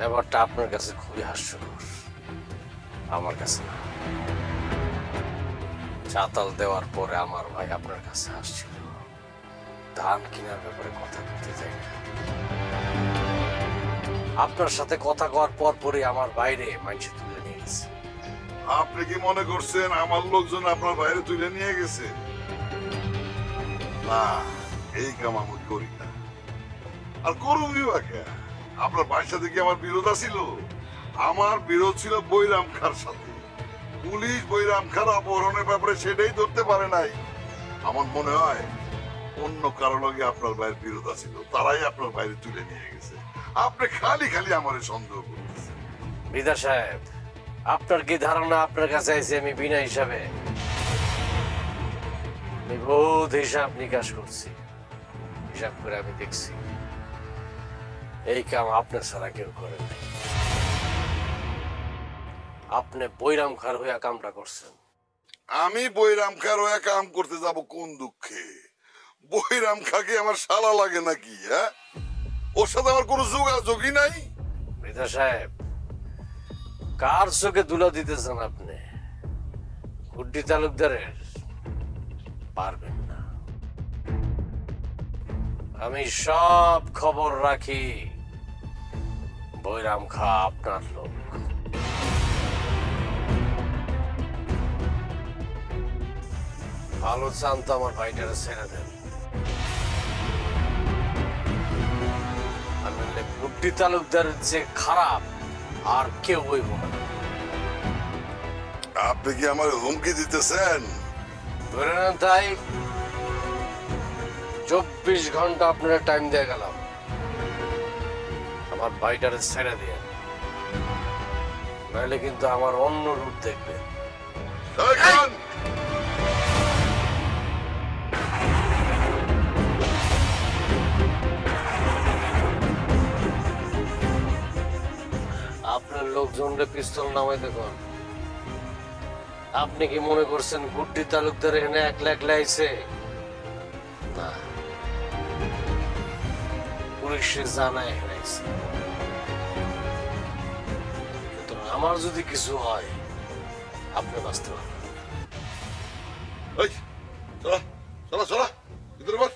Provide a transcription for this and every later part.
ব্যাপারটা আপনার কাছে খুবই হাস্যকর, আমার কাছে না। চাতাল দেওয়ার পরে আমার ভাই আপনার কাছে আসছিল ধান কেনার ব্যাপারে কথা বলতে চাই না। আপনার সাথে কথা কওয়ার পর পরে আমার বাইরে মানুষ তুলে নিয়ে গেছে। আপনি কি মনে করছেন আমার লোকজন আপনার বাইরে তুলে নিয়ে গেছে? না, এই কাম আমি করি না। আর করুনই বা কে? আপনার ভাইয়ের সাথে কি আমার বিরোধ ছিল? আমার বিরোধ ছিল বৈরাম খার সাথে। পুলিশ বৈরাম খার অপহরণের ব্যাপারে সেটাই ধরতে পারে নাই। আমার মনে হয় অন্য কারো লগে আপনার ভাইয়ের বিরোধ ছিল, তারাই আপনার বাইরে তুলে নিয়ে গেছে। আপনি খালি খালি আমার সন্দেহ করতেছেন। বিদা সাহেব, আপনার কি ধারণা আপনার কাছে আইছি আমি বিনা হিসাবে? আমি বহুত হিসাব নিকাশ করছি, হিসাব করে আমি দেখছি এই কাম আপনার ছাড়া কেউ করে নাই। আপনি বৈরাম খার হইয়া কামটা করছেন। আমি বৈরাম খার হয়ে কাম করতে যাব কোন দুঃখে? বৈরাম খাকে আমার শালা লাগে নাকি? হ্যাঁ, ওর সাথে আমার কোনো যোগাযোগই নাই। মৃধা সাহেব, কার চোখে দুলা দিতেছেন আপনি? গুড্ডি তালুকদারের? পারবেন না। আমি সব খবর রাখি। বৈরাম খা আপনার লোক। ভালো চান তো আমার ভাইটারে ছেড়ে দেন। গুড্ডি তালুকদারের যে খারাপ আর কেউ হইব না। আপনি কি আমার হুমকি দিতেছেন? ধরে নেন তাই। 24 ঘন্টা আপনারা টাইম দিয়ে গেলাম, আমার ভাইটারে ছেড়ে দিয়ে, নাহলে কিন্তু আমার অন্য রূপ দেখবে। আপনার লোকজনরে পিস্তল নামাই দেখুন। আপনি কি মনে করছেন গুড্ডি তালুকদার এখানে একলা একলা আইছে? না, পুলিশে জানায় এখানে আইছে। কিন্তু আমার যদি কিছু হয় আপনি বাঁচতে পারবেন। চলা চলা চলা, ভিতরে বস।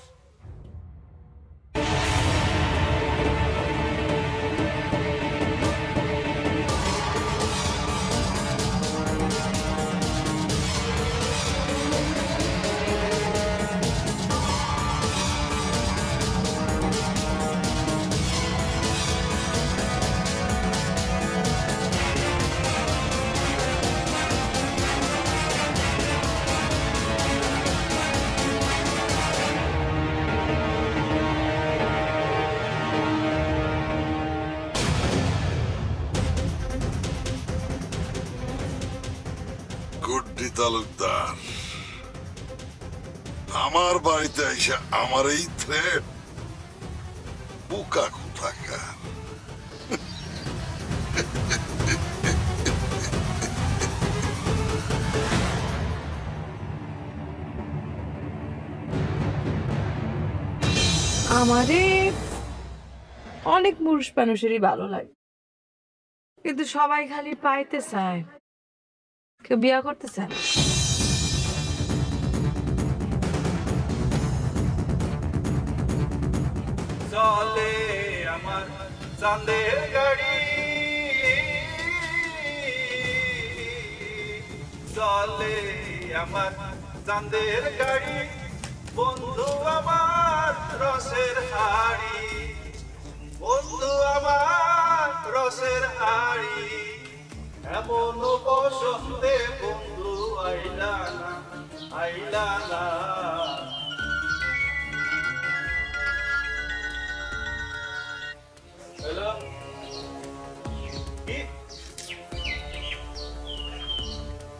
গুড্ডি তালুকদার আমার বাড়িতে এসে আমার এই থ্রেট, বোকা কোথাকার। আমারে অনেক পুরুষ মানুষেরই ভালো লাগে, কিন্তু সবাই খালি পাইতে চায়, কেউ বিয়া করতে চায় না। চলে আমার চাঁদের গাড়ি, চলে আমার চাঁদের গাড়ি, বন্ধু আমার রসের হাড়ি, বন্ধু আমার রসের হাড়ি, এমন বসন্তে বন্ধু আইলা না, আইলা না। হ্যালো, কি?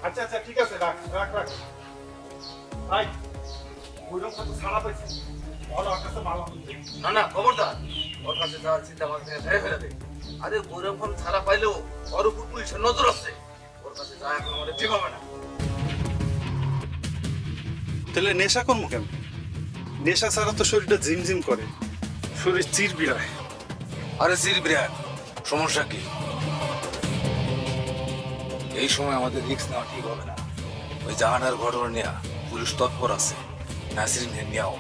আচ্ছা আচ্ছা, ঠিক আছে, রাখ রাখ রাখ। ভাই, বৈরম খাতে ছাড়া পাইছি, ওর কাছে মাল আনতে। না না, খবরদার, ওর কাছে যাওয়ার চিন্তা ভাবনা ধরে ফেলে দে। আরে বৈরম খান ছাড়া পাইলেও ওর উপর পুলিশের নজর আছে, ওর কাছে যাওয়া এখন আমাদের ঠিক হবে না। তাহলে নেশা করবো কেন? নেশা ছাড়া তো শরীরটা ঝিমঝিম করে, শরীর চিরবিড়ায়। আরে সির বিরাট, সমস্যা কি? এই সময় আমাদের রিস্ক নেওয়া ঠিক হবে না। ওই জাহানার ঘটনা নিয়ে পুলিশ তৎপর আছে, নাসরিন নিয়েও।